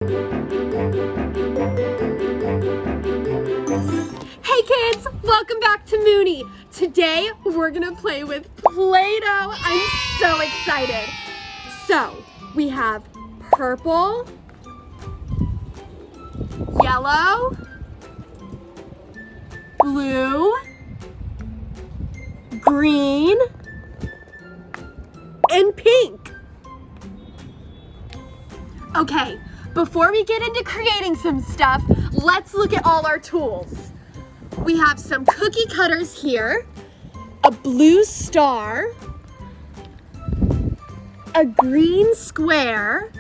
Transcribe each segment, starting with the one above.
Hey kids, welcome back to Moony. Today we're gonna play with Play-Doh. I'm so excited. So we have purple, yellow, blue, green, and pink. Okay, before we get into creating some stuff, let's look at all our tools. We have some cookie cutters here, a blue star, a green square,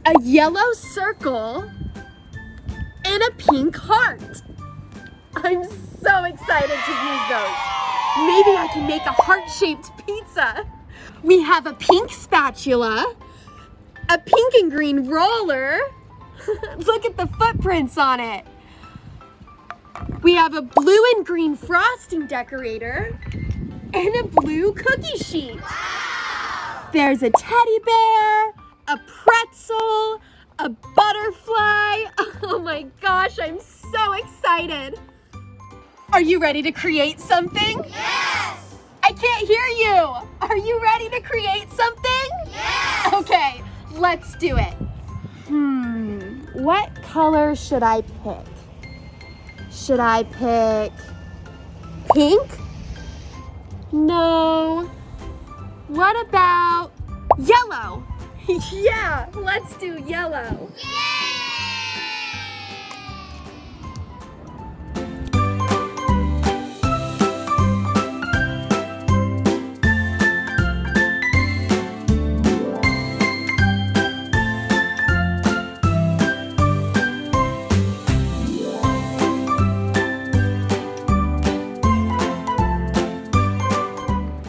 a yellow circle, and a pink heart. I'm so excited to use those. Maybe I can make a heart-shaped pizza. We have a pink spatula, a pink and green roller. Look at the footprints on it. We have a blue and green frosting decorator and a blue cookie sheet. Wow. There's a teddy bear, a pretzel, a butterfly. Oh my gosh, I'm so excited. Are you ready to create something? Yes! I can't hear you. Are you ready to create something? Yes! Okay, let's do it. What color should I pick? Should I pick pink? No. What about yellow? Yeah, let's do yellow.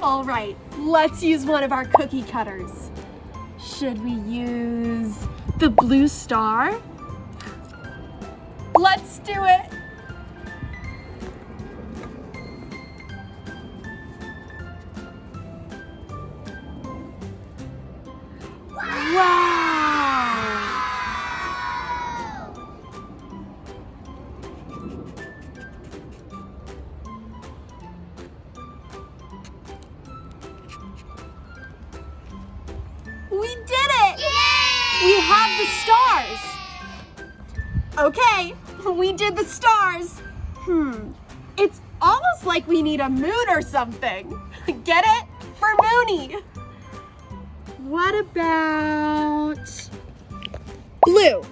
All right, let's use one of our cookie cutters. Should we use the blue star? Let's do it. Wow. We did it! Yay! We have the stars. Okay, we did the stars. It's almost like we need a moon or something. Get it? For Moony. What about blue?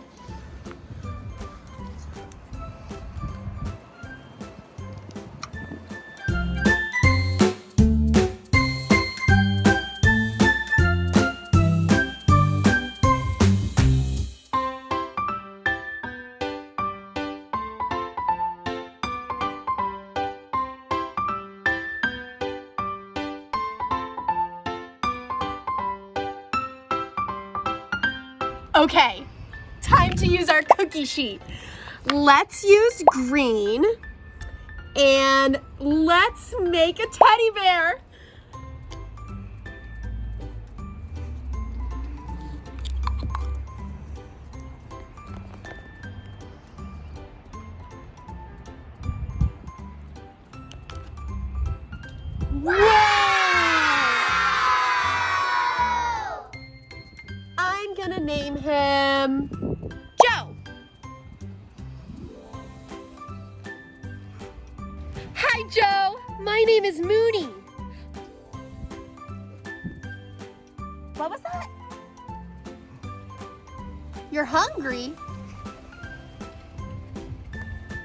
Okay, time to use our cookie sheet. Let's use green and let's make a teddy bear. I'm gonna name him Joe. Hi, Joe. My name is Moony. What was that? You're hungry?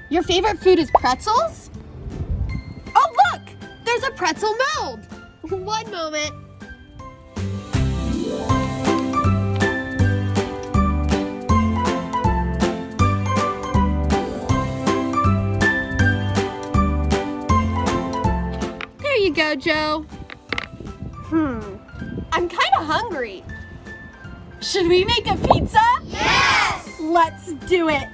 Your favorite food is pretzels? Oh, look! There's a pretzel mold. One moment. There you go, Joe. I'm kind of hungry. Should we make a pizza? Yes! Let's do it.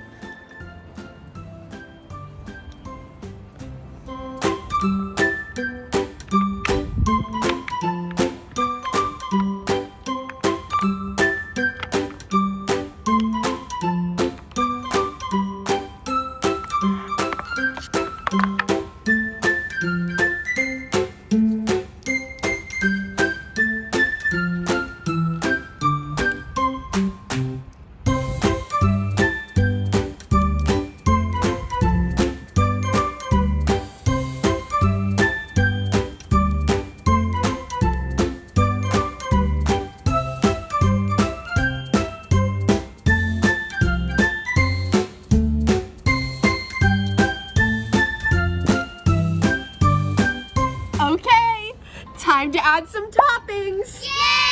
Time to add some toppings.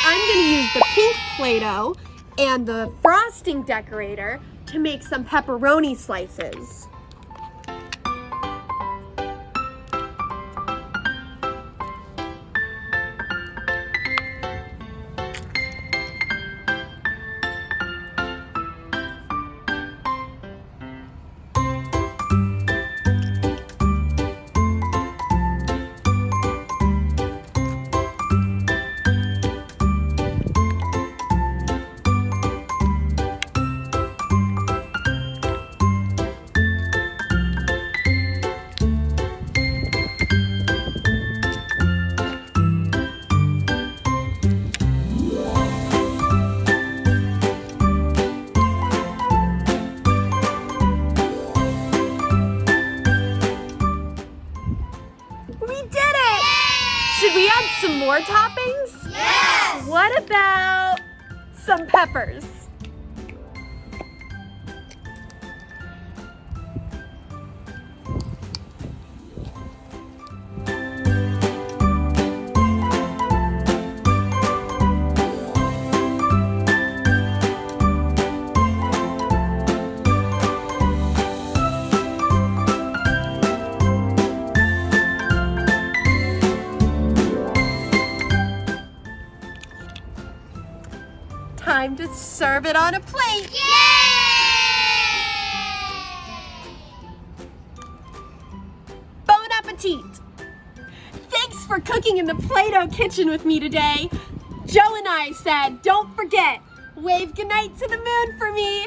I'm going to use the pink Play-Doh and the frosting decorator to make some pepperoni slices. Should we add some more toppings? Yes! What about some peppers? Time to serve it on a plate. Yay! Bon appetit! Thanks for cooking in the Play-Doh kitchen with me today. Joe and I said, don't forget, wave goodnight to the moon for me.